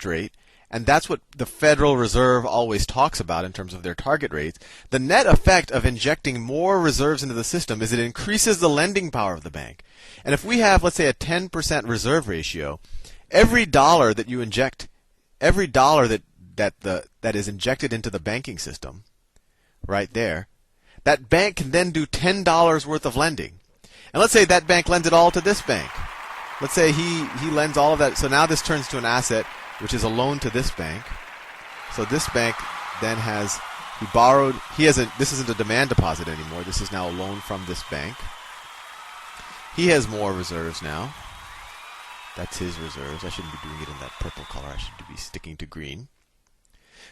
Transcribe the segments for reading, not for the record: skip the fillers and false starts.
interest rate, and that's what the Federal Reserve always talks about in terms of their target rates, the net effect of injecting more reserves into the system is it increases the lending power of the bank. And if we have, let's say, a 10% reserve ratio, every dollar that you inject, every dollar that is injected into the banking system, right there, that bank can then do $10 worth of lending. And let's say that bank lends it all to this bank. Let's say he lends all of that. So now this turns to an asset, which is a loan to this bank. So this bank then this isn't a demand deposit anymore. This is now a loan from this bank. He has more reserves now. That's his reserves. I shouldn't be doing it in that purple color. I should be sticking to green.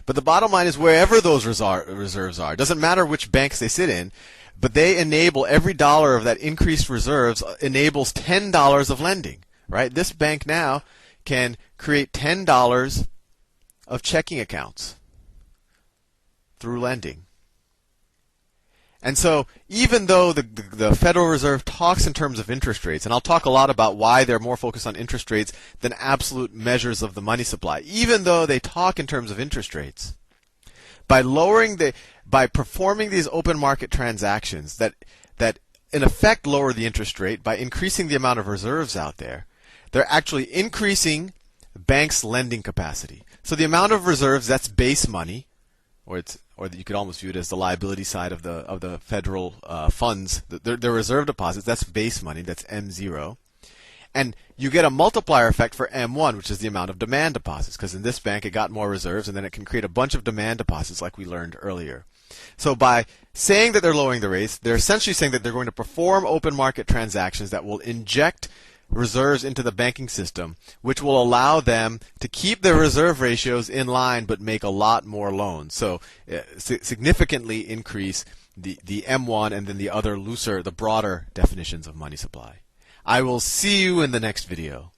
But the bottom line is wherever those reserves are, it doesn't matter which banks they sit in, but they enable every dollar of that increased reserves enables $10 of lending, right? This bank now can create $10 of checking accounts through lending. And so even though the Federal Reserve talks in terms of interest rates, and I'll talk a lot about why they're more focused on interest rates than absolute measures of the money supply, even though they talk in terms of interest rates, by performing these open market transactions that in effect lower the interest rate by increasing the amount of reserves out there, they're actually increasing banks' lending capacity. So the amount of reserves, that's base money, or you could almost view it as the liability side of the federal funds, their reserve deposits. That's base money. That's M0, and you get a multiplier effect for M1, which is the amount of demand deposits. Because in this bank, it got more reserves, and then it can create a bunch of demand deposits, like we learned earlier. So by saying that they're lowering the rates, they're essentially saying that they're going to perform open market transactions that will inject reserves into the banking system, which will allow them to keep their reserve ratios in line but make a lot more loans. So significantly increase the M1 and then the broader definitions of money supply. I will see you in the next video.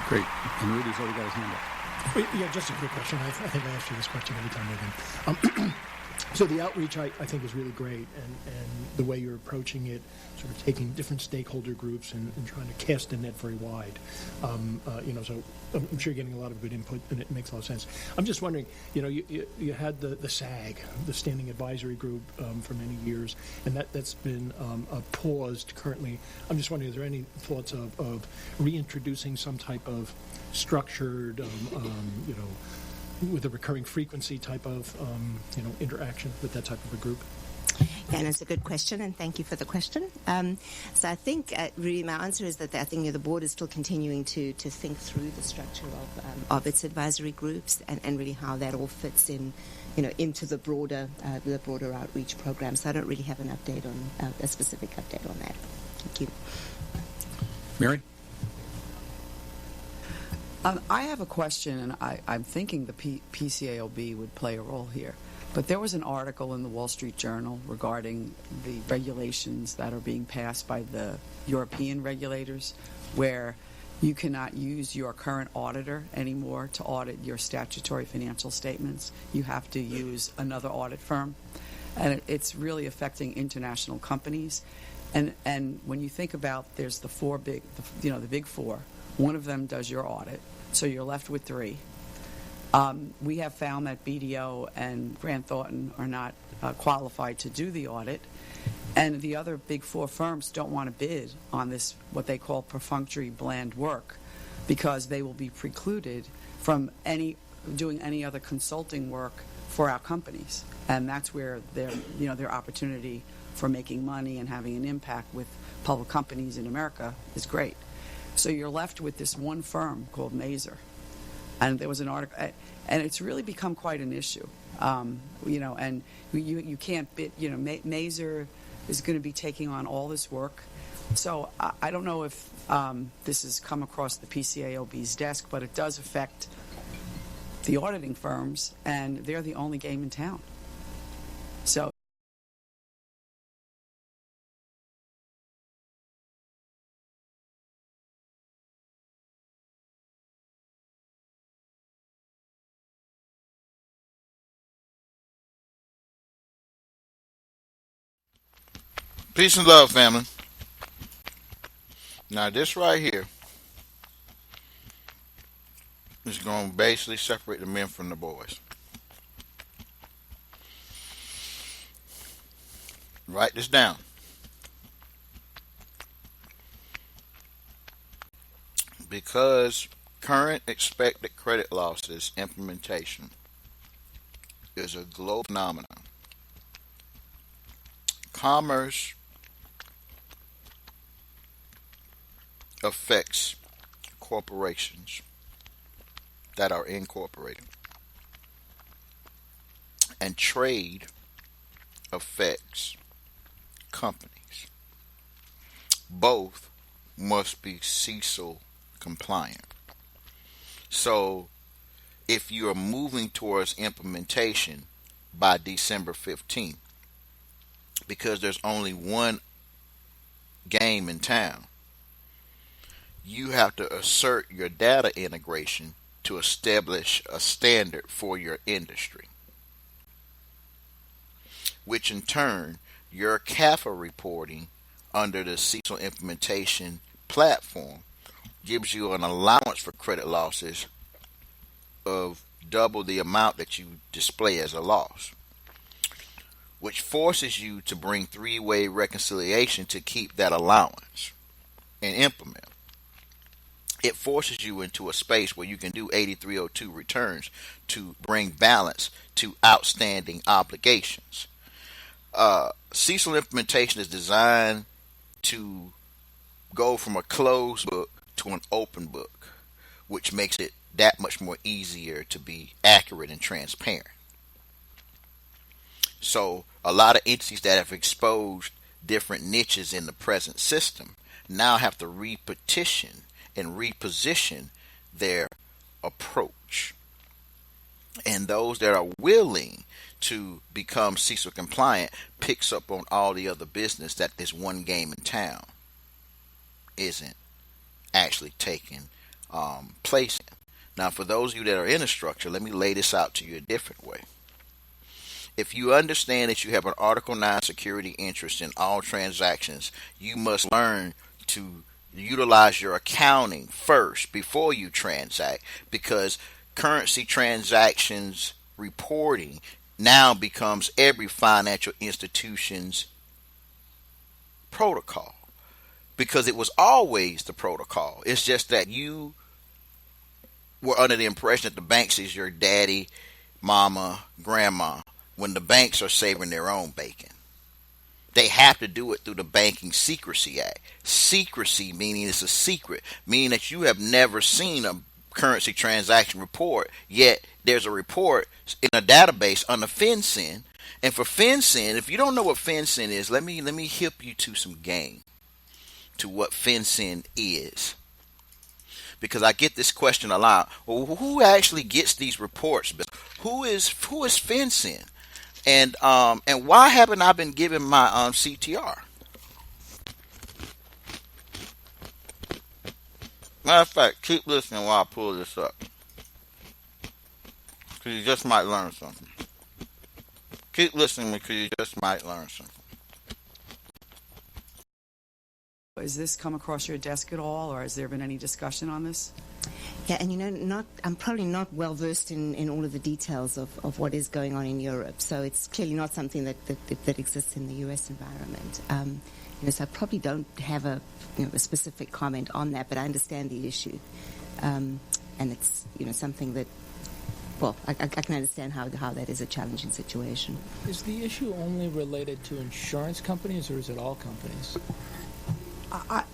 Great. And Rudy's already got his hand up. Wait, yeah, just a quick question. I think I asked you this question every time again. So the outreach, I think, is really great, and the way you're approaching it, sort of taking different stakeholder groups and trying to cast the net very wide. So I'm sure you're getting a lot of good input, and it makes a lot of sense. I'm just wondering, you had the SAG, the Standing Advisory Group, for many years, and that's been paused currently. I'm just wondering, is there any thoughts of reintroducing some type of structured, with a recurring frequency type of, interaction with that type of a group? Yeah, and it's a good question, and thank you for the question. So I think, really, my answer is that I think the board is still continuing to think through the structure of its advisory groups and really how that all fits in, into the broader outreach program. So I don't really have an update on a specific update on that. Thank you. Mary? I have a question, and I'm thinking the PCAOB would play a role here. But there was an article in the Wall Street Journal regarding the regulations that are being passed by the European regulators, where you cannot use your current auditor anymore to audit your statutory financial statements. You have to use another audit firm. And it's really affecting international companies. And when you think about, there's the big four. One of them does your audit. So you're left with three. We have found that BDO and Grant Thornton are not qualified to do the audit, and the other big four firms don't want to bid on this, what they call perfunctory bland work, because they will be precluded from doing any other consulting work for our companies, and that's where their opportunity for making money and having an impact with public companies in America is great. So you're left with this one firm called Mazer. And there was an article, and it's really become quite an issue. And you can't bid, Mazer is going to be taking on all this work. So I don't know if this has come across the PCAOB's desk, but it does affect the auditing firms, and they're the only game in town. So peace and love, family. Now this right here is going to basically separate the men from the boys. Write this down. Because current expected credit losses implementation is a global phenomenon, commerce affects corporations that are incorporated, and trade affects companies. Both must be CECL compliant. So if you are moving towards implementation by December 15th, because there's only one game in town, you have to assert your data integration to establish a standard for your industry, which in turn, your CAFA reporting under the CECL implementation platform gives you an allowance for credit losses of double the amount that you display as a loss, which forces you to bring three-way reconciliation to keep that allowance and implement. It forces you into a space where you can do 8302 returns to bring balance to outstanding obligations. CECL implementation is designed to go from a closed book to an open book, which makes it that much more easier to be accurate and transparent. So a lot of entities that have exposed different niches in the present system now have to repetition and reposition their approach. And those that are willing to become CECL compliant picks up on all the other business that this one game in town isn't actually taking place in. Now, for those of you that are in a structure, let me lay this out to you a different way. If you understand that you have an Article 9 security interest in all transactions, you must learn to utilize your accounting first before you transact, because currency transactions reporting now becomes every financial institution's protocol, because it was always the protocol. It's just that you were under the impression that the banks is your daddy, mama, grandma, when the banks are saving their own bacon. They have to do it through the Banking Secrecy Act. Secrecy meaning it's a secret, meaning that you have never seen a currency transaction report, yet there's a report in a database under FinCEN. And for FinCEN, if you don't know what FinCEN is, let me hip you to some game to what FinCEN is. Because I get this question a lot. Well, who actually gets these reports? Who is FinCEN? And why haven't I been given my CTR? Matter of fact, keep listening while I pull this up, because you just might learn something. Keep listening because you just might learn something. Has this come across your desk at all, or has there been any discussion on this? Yeah, and I'm probably not well versed in all of the details of what is going on in Europe, so it's clearly not something that exists in the U.S. environment. So I probably don't have a specific comment on that, but I understand the issue, and it's something that, well, I can understand how that is a challenging situation. Is the issue only related to insurance companies, or is it all companies? I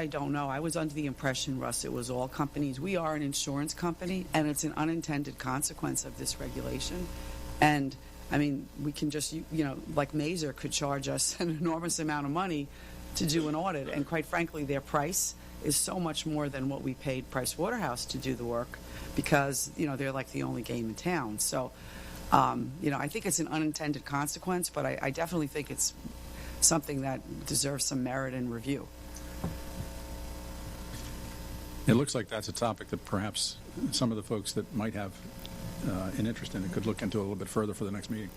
don't know. I was under the impression, Russ, it was all companies. We are an insurance company, and it's an unintended consequence of this regulation. And I mean, we can just, like Mazer could charge us an enormous amount of money to do an audit, and quite frankly, their price is so much more than what we paid Price Waterhouse to do the work, because they're like the only game in town. So, I think it's an unintended consequence, but I definitely think it's something that deserves some merit and review. It looks like that's a topic that perhaps some of the folks that might have an interest in it could look into a little bit further for the next meeting,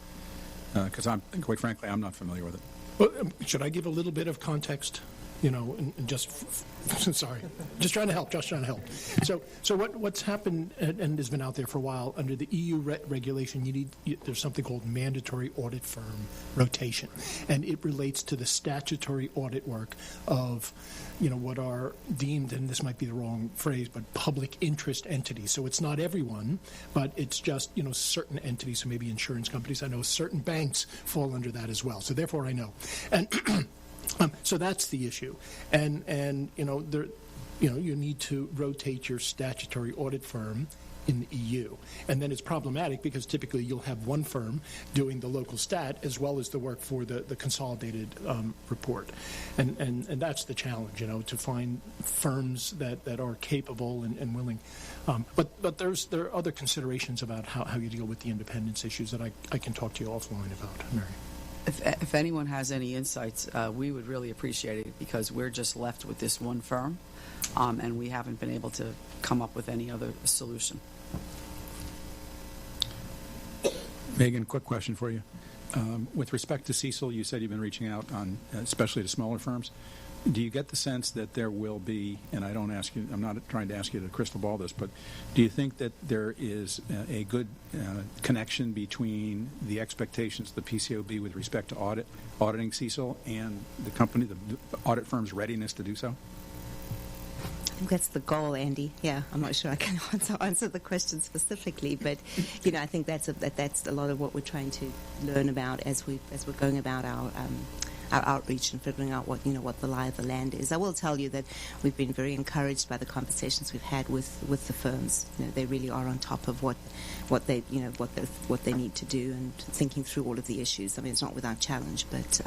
because quite frankly, I'm not familiar with it. Well, should I give a little bit of context? and just sorry, just trying to help. So what's happened and has been out there for a while under the EU regulation, there's something called mandatory audit firm rotation, and it relates to the statutory audit work of what are deemed, and this might be the wrong phrase, but public interest entities. So it's not everyone, but it's just certain entities. So maybe insurance companies. I know certain banks fall under that as well. So therefore, I know, and so that's the issue, and there, you need to rotate your statutory audit firm in the EU, and then it's problematic because typically you'll have one firm doing the local stat as well as the work for the consolidated report, and that's the challenge, to find firms that are capable and willing. But there are other considerations about how you deal with the independence issues that I can talk to you offline about, Mary. If anyone has any insights, we would really appreciate it because we're just left with this one firm, and we haven't been able to come up with any other solution. Megan, quick question for you. With respect to CECL, you said you've been reaching out on, especially to smaller firms. Do you get the sense that there will be, and I'm not trying to ask you to crystal ball this, but do you think that there is a good connection between the expectations of the PCAOB with respect to auditing CECL and the audit firm's readiness to do so? I think that's the goal, Andy. Yeah, I'm not sure I can answer the question specifically, but I think that's a lot of what we're trying to learn about as we're going about our outreach and figuring out what the lie of the land is. I will tell you that we've been very encouraged by the conversations we've had with the firms. They really are on top of what they need to do and thinking through all of the issues. I mean, it's not without challenge, but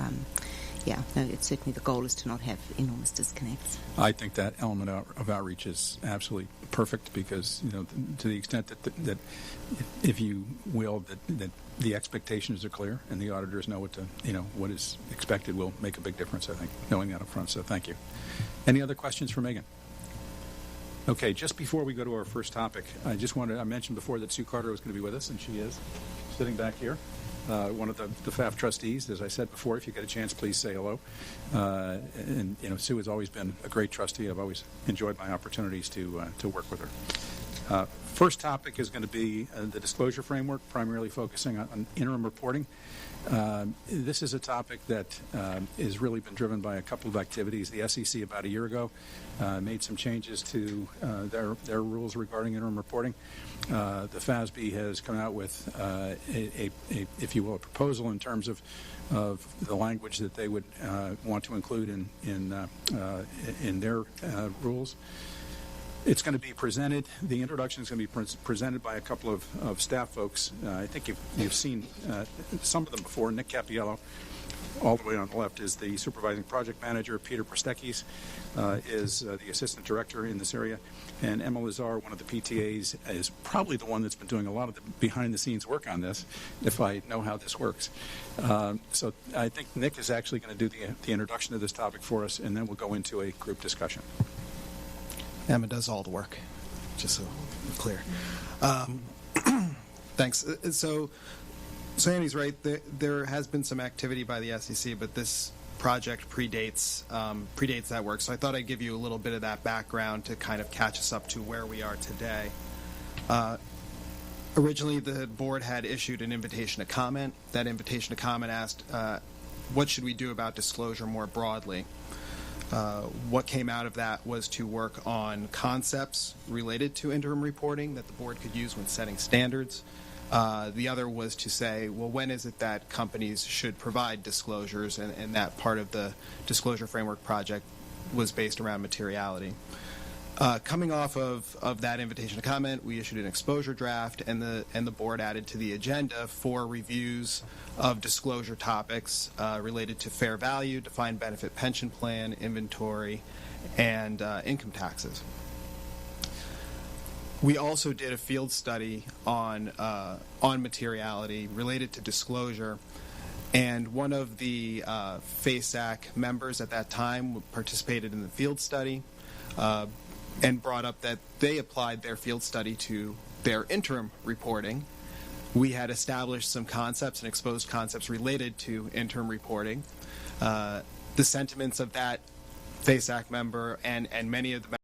it's certainly the goal is to not have enormous disconnects. I think that element of outreach is absolutely perfect because to the extent that if you will that the expectations are clear and the auditors know what is expected will make a big difference. I think knowing that up front. So thank you. Any other questions for Megan? Okay, just before we go to our first topic, I mentioned before that Sue Carter was going to be with us, and she is sitting back here. One of the FAF trustees. As I said before, if you get a chance, please say hello. And Sue has always been a great trustee. I've always enjoyed my opportunities to work with her. First topic is going to be the disclosure framework, primarily focusing on interim reporting. This is a topic that has really been driven by a couple of activities. The SEC about a year ago made some changes to their rules regarding interim reporting. The FASB has come out with if you will, a proposal in terms of the language that they would want to include in their rules. It's going to be presented. The introduction is going to be presented by a couple of staff folks. I think you've seen some of them before. Nick Capiello, all the way on the left, is the supervising project manager. Peter Prostekis is the assistant director in this area. And Emma Lazar, one of the PTAs, is probably the one that's been doing a lot of the behind-the-scenes work on this, if I know how this works. So I think Nick is actually going to do the introduction of this topic for us, and then we'll go into a group discussion. Emma does all the work, just so we're clear. Thanks. So Andy's right. There has been some activity by the SEC, but this project predates that work. So I thought I'd give you a little bit of that background to kind of catch us up to where we are today. Originally, the board had issued an invitation to comment. That invitation to comment asked, what should we do about disclosure more broadly? What came out of that was to work on concepts related to interim reporting that the board could use when setting standards. The other was to say, well, when is it that companies should provide disclosures? And that part of the disclosure framework project was based around materiality. Coming off of that invitation to comment, we issued an exposure draft, and the board added to the agenda 4 reviews of disclosure topics related to fair value, defined benefit pension plan, inventory, and income taxes. We also did a field study on materiality related to disclosure, and one of the FASAC members at that time participated in the field study and brought up that they applied their field study to their interim reporting. We had established some concepts and exposed concepts related to interim reporting. The sentiments of that FASAC member and many of the